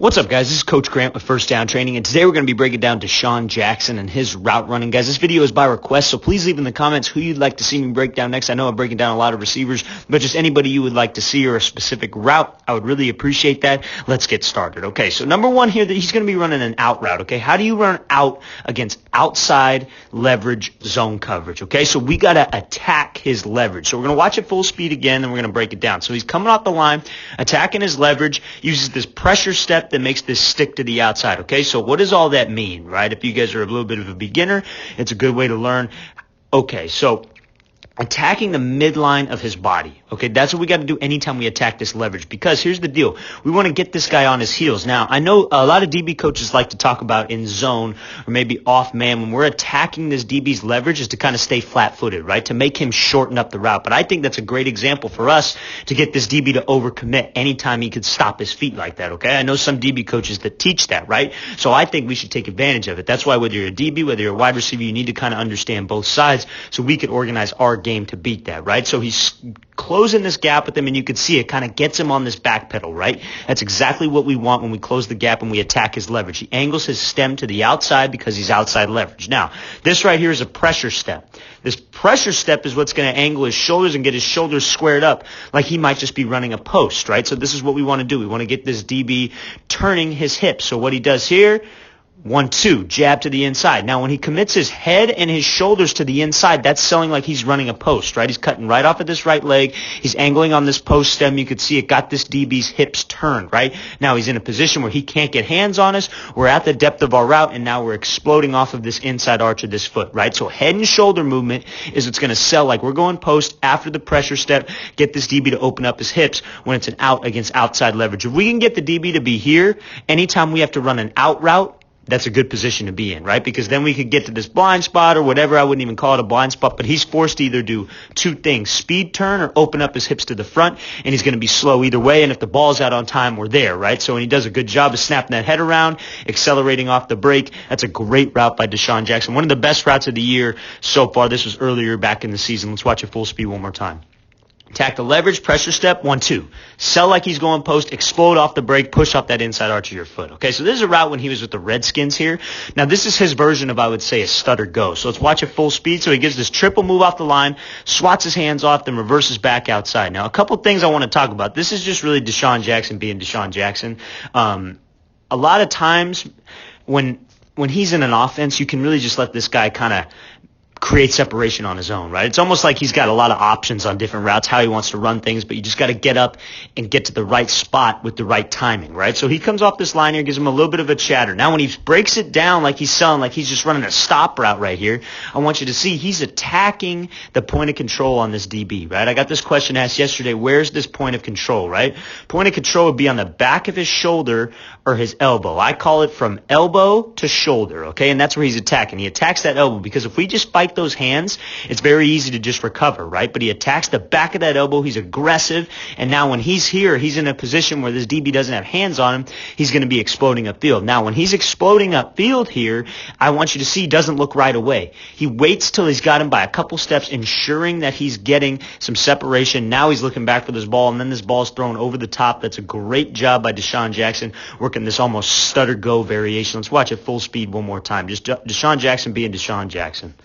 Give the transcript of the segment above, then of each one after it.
What's up, guys? This is Coach Grant with First Down Training, and today we're going to be breaking down DESEAN Jackson and his route running. Guys, this video is by request, so please leave in the comments who you'd like to see me break down next. I know I'm breaking down a lot of receivers, but just anybody you would like to see or a specific route, I would really appreciate that. Let's get started. Okay, so number one here, that he's going to be running an out route, okay? How do you run out against outside leverage zone coverage, okay? So we got to attack his leverage. So we're going to watch it full speed again, and we're going to break it down. So he's coming off the line, attacking his leverage, uses this pressure step that makes this stick to the outside, okay? So what does all that mean, right? If you guys are a little bit of a beginner, it's a good way to learn. Okay, so attacking the midline of his body. Okay, that's what we got to do anytime we attack this leverage, because here's the deal. We want to get this guy on his heels. Now, I know a lot of DB coaches like to talk about in zone or maybe off man when we're attacking this DB's leverage is to kind of stay flat-footed, right, to make him shorten up the route. But I think that's a great example for us to get this DB to overcommit anytime he could stop his feet like that, okay? I know some DB coaches that teach that, right? So I think we should take advantage of it. That's why whether you're a DB, whether you're a wide receiver, you need to kind of understand both sides so we can organize our game to beat that, right? So he's closing this gap with him, and you can see it kind of gets him on this back pedal, right? That's exactly what we want when we close the gap and we attack his leverage. He angles his stem to the outside because he's outside leverage. Now, this right here is a pressure step. This pressure step is what's going to angle his shoulders and get his shoulders squared up like he might just be running a post, right? So this is what we want to do. We want to get this DB turning his hips. So what he does here, 1-2, jab to the inside. Now, when he commits his head and his shoulders to the inside, that's selling like he's running a post, right? He's cutting right off of this right leg. He's angling on this post stem. You could see it got this DB's hips turned, right? Now he's in a position where he can't get hands on us. We're at the depth of our route, and now we're exploding off of this inside arch of this foot, right? So head and shoulder movement is what's going to sell like we're going post after the pressure step, get this DB to open up his hips when it's an out against outside leverage. If we can get the DB to be here, anytime we have to run an out route, that's a good position to be in, right? Because then we could get to this blind spot or whatever. I wouldn't even call it a blind spot, but he's forced to either do two things, speed turn or open up his hips to the front, and he's going to be slow either way. And if the ball's out on time, we're there, right? So when he does a good job of snapping that head around, accelerating off the break, that's a great route by DESEAN Jackson. One of the best routes of the year so far. This was earlier back in the season. Let's watch it full speed one more time. Attack the leverage, pressure step, 1-2. Sell like he's going post, explode off the break, push off that inside arch of your foot. Okay, so this is a route when he was with the Redskins here. Now, this is his version of, I would say, a Stuttered go. So let's watch it full speed. So he gives this triple move off the line, swats his hands off, then reverses back outside. Now, a couple things I want to talk about. This is just really DESEAN Jackson being DESEAN Jackson. A lot of times when he's in an offense, you can really just let this guy kind of create separation on his own, right? It's almost like he's got a lot of options on different routes, how he wants to run things, but you just got to get up and get to the right spot with the right timing, right? So he comes off this line here, gives him a little bit of a chatter. Now when he breaks it down like he's selling, like he's just running a stop route right here, I want you to see he's attacking the point of control on this DB, right? I got this question asked yesterday, where's this point of control, right? Point of control would be on the back of his shoulder or his elbow. I call it from elbow to shoulder, okay? And that's where he's attacking. He attacks that elbow because if we just fight those hands, it's very easy to just recover, right? But he attacks the back of that elbow. He's aggressive. And now when he's here, he's in a position where this DB doesn't have hands on him. He's going to be exploding upfield. Now, when he's exploding upfield here, I want you to see he doesn't look right away. He waits till he's got him by a couple steps, ensuring that he's getting some separation. Now he's looking back for this ball, and then this ball's thrown over the top. That's a great job by DESEAN Jackson working this almost stutter go variation. Let's watch it full speed one more time. Just DESEAN Jackson being DESEAN Jackson.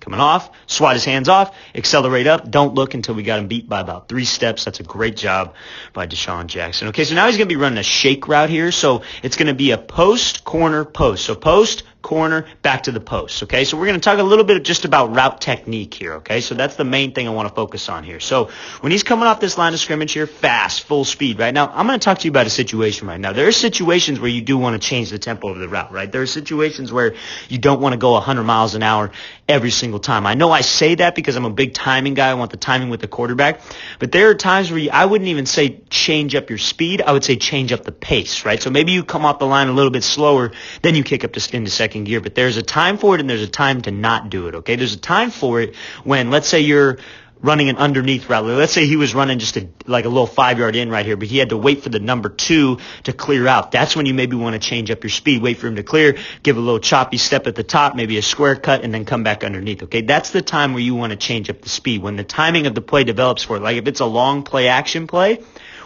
Coming off, swat his hands off, accelerate up, don't look until we got him beat by about 3 steps. That's a great job by DESEAN Jackson. Okay, so now he's going to be running a shake route here. So it's going to be a post, corner, post. So post, corner, back to the post, okay? So we're going to talk a little bit just about route technique here, okay? So that's the main thing I want to focus on here. So when he's coming off this line of scrimmage here, fast, full speed, right? Now, I'm going to talk to you about a situation right now. There are situations where you do want to change the tempo of the route, right? There are situations where you don't want to go 100 miles an hour every single time. I know I say that because I'm a big timing guy. I want the timing with the quarterback. But there are times where I wouldn't even say change up your speed. I would say change up the pace, right? So maybe you come off the line a little bit slower, then you kick up into second gear. But there's a time for it and there's a time to not do it, okay? There's a time for it when, let's say you're running an underneath route. Let's say he was running just like a little 5-yard in right here, but he had to wait for the number 2 to clear out. That's when you maybe want to change up your speed. Wait for him to clear, give a little choppy step at the top, maybe a square cut, and then come back underneath, okay? That's the time where you want to change up the speed. When the timing of the play develops for it, like if it's a long play action play,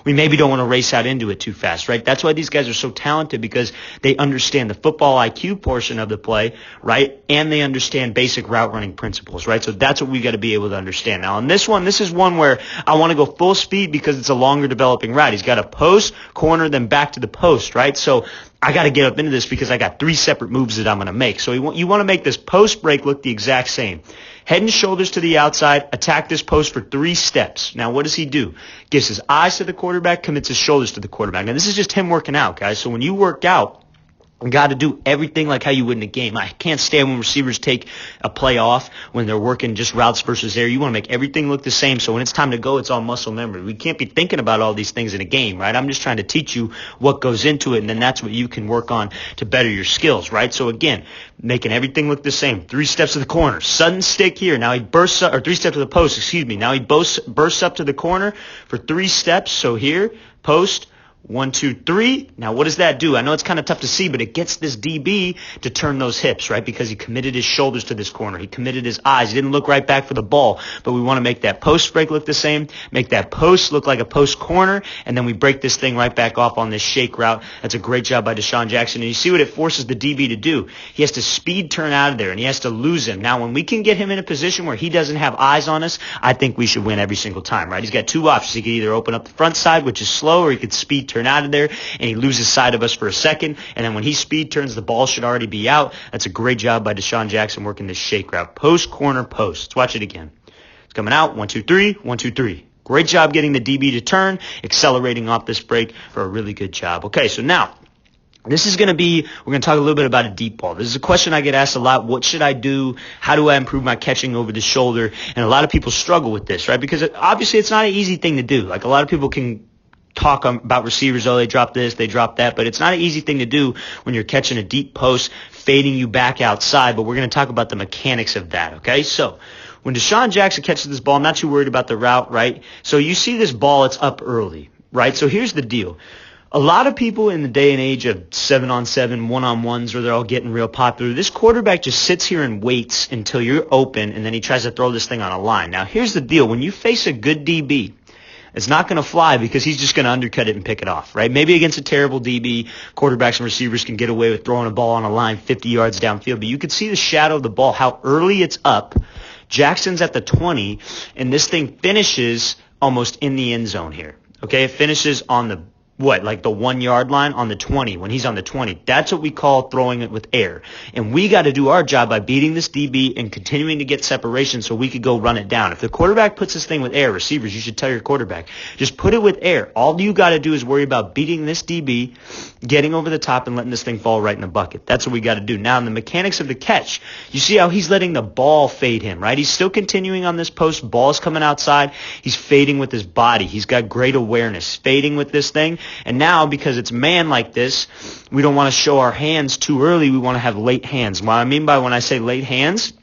we maybe don't want to race out into it too fast, right? That's why these guys are so talented, because they understand the football IQ portion of the play, right? And they understand basic route running principles, right? So that's what we got to be able to understand. Now on this one, this is one where I want to go full speed because it's a longer developing route. He's got a post, corner, then back to the post, right? So I got to get up into this because I got 3 separate moves that I'm going to make. So you want to make this post break look the exact same. Head and shoulders to the outside, attack this post for 3 steps. Now, what does he do? Gives his eyes to the quarterback, commits his shoulders to the quarterback. Now, this is just him working out, guys. So when you work out, you got to do everything like how you would in a game. I can't stand when receivers take a play off when they're working just routes versus air. You want to make everything look the same, so when it's time to go, it's all muscle memory. We can't be thinking about all these things in a game, right? I'm just trying to teach you what goes into it, and then that's what you can work on to better your skills, right? So again, making everything look the same. 3 steps to the corner. Sudden stick here. Now he bursts up, or 3 steps to the post, excuse me. Now he bursts up to the corner for 3 steps. So here, post, 1, 2, 3. Now, what does that do? I know it's kind of tough to see, but it gets this DB to turn those hips, right? Because he committed his shoulders to this corner. He committed his eyes. He didn't look right back for the ball, but we want to make that post break look the same, make that post look like a post corner, and then we break this thing right back off on this shake route. That's a great job by DESEAN Jackson. And you see what it forces the DB to do. He has to speed turn out of there, and he has to lose him. Now, when we can get him in a position where he doesn't have eyes on us, I think we should win every single time, right? He's got 2 options. He could either open up the front side, which is slow, or he could speed turn out of there, and he loses sight of us for a second, and then when he speed turns, the ball should already be out. That's a great job by DESEAN Jackson working this shake route. Post, corner, post. Let's watch it again. It's coming out. 1, 2, 3. 1, 2, 3. Great job getting the DB to turn, accelerating off this break for a really good job. Okay, so now, this is going to be, we're going to talk a little bit about a deep ball. This is a question I get asked a lot. What should I do? How do I improve my catching over the shoulder? And a lot of people struggle with this, right? Because obviously it's not an easy thing to do. Like, a lot of people can talk about receivers, oh, they dropped this, they dropped that, but it's not an easy thing to do when you're catching a deep post, fading you back outside, but we're going to talk about the mechanics of that, okay? So when DESEAN Jackson catches this ball, I'm not too worried about the route, right? So you see this ball, it's up early, right? So here's the deal. A lot of people in the day and age of 7-on-7, 1-on-1s, where they're all getting real popular, this quarterback just sits here and waits until you're open, and then he tries to throw this thing on a line. Now, here's the deal. When you face a good DB, it's not going to fly because he's just going to undercut it and pick it off, right? Maybe against a terrible DB, quarterbacks and receivers can get away with throwing a ball on a line 50 yards downfield. But you can see the shadow of the ball, how early it's up. Jackson's at the 20, and this thing finishes almost in the end zone here, okay? It finishes on the like the 1 yard line on the 20, when he's on the 20. That's what we call throwing it with air. And we got to do our job by beating this DB and continuing to get separation so we could go run it down. If the quarterback puts this thing with air, receivers, you should tell your quarterback, just put it with air. All you got to do is worry about beating this DB, getting over the top, and letting this thing fall right in the bucket. That's what we got to do. Now, in the mechanics of the catch, you see how he's letting the ball fade him, right? He's still continuing on this post. Ball's coming outside. He's fading with his body. He's got great awareness, fading with this thing. And now, because it's man like this, we don't want to show our hands too early. We want to have late hands. What I mean by when I say late hands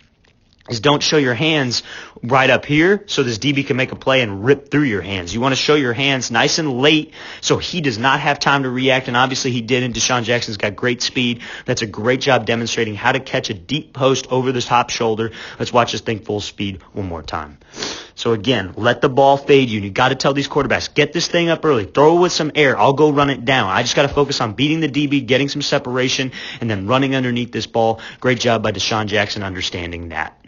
is don't show your hands right up here so this DB can make a play and rip through your hands. You want to show your hands nice and late so he does not have time to react, and obviously he didn't. DESEAN Jackson's got great speed. That's a great job demonstrating how to catch a deep post over the top shoulder. Let's watch this thing full speed one more time. So again, let the ball fade you. You got to tell these quarterbacks, get this thing up early. Throw it with some air. I'll go run it down. I just got to focus on beating the DB, getting some separation, and then running underneath this ball. Great job by DESEAN Jackson understanding that.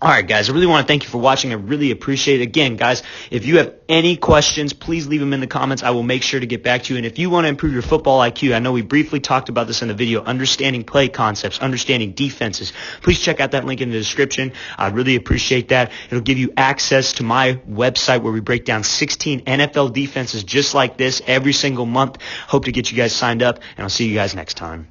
All right, guys, I really want to thank you for watching. I really appreciate it. Again, guys, if you have any questions, please leave them in the comments. I will make sure to get back to you. And if you want to improve your football IQ, I know we briefly talked about this in the video, understanding play concepts, understanding defenses, please check out that link in the description. I really appreciate that. It'll give you access to my website where we break down 16 NFL defenses just like this every single month. Hope to get you guys signed up, and I'll see you guys next time.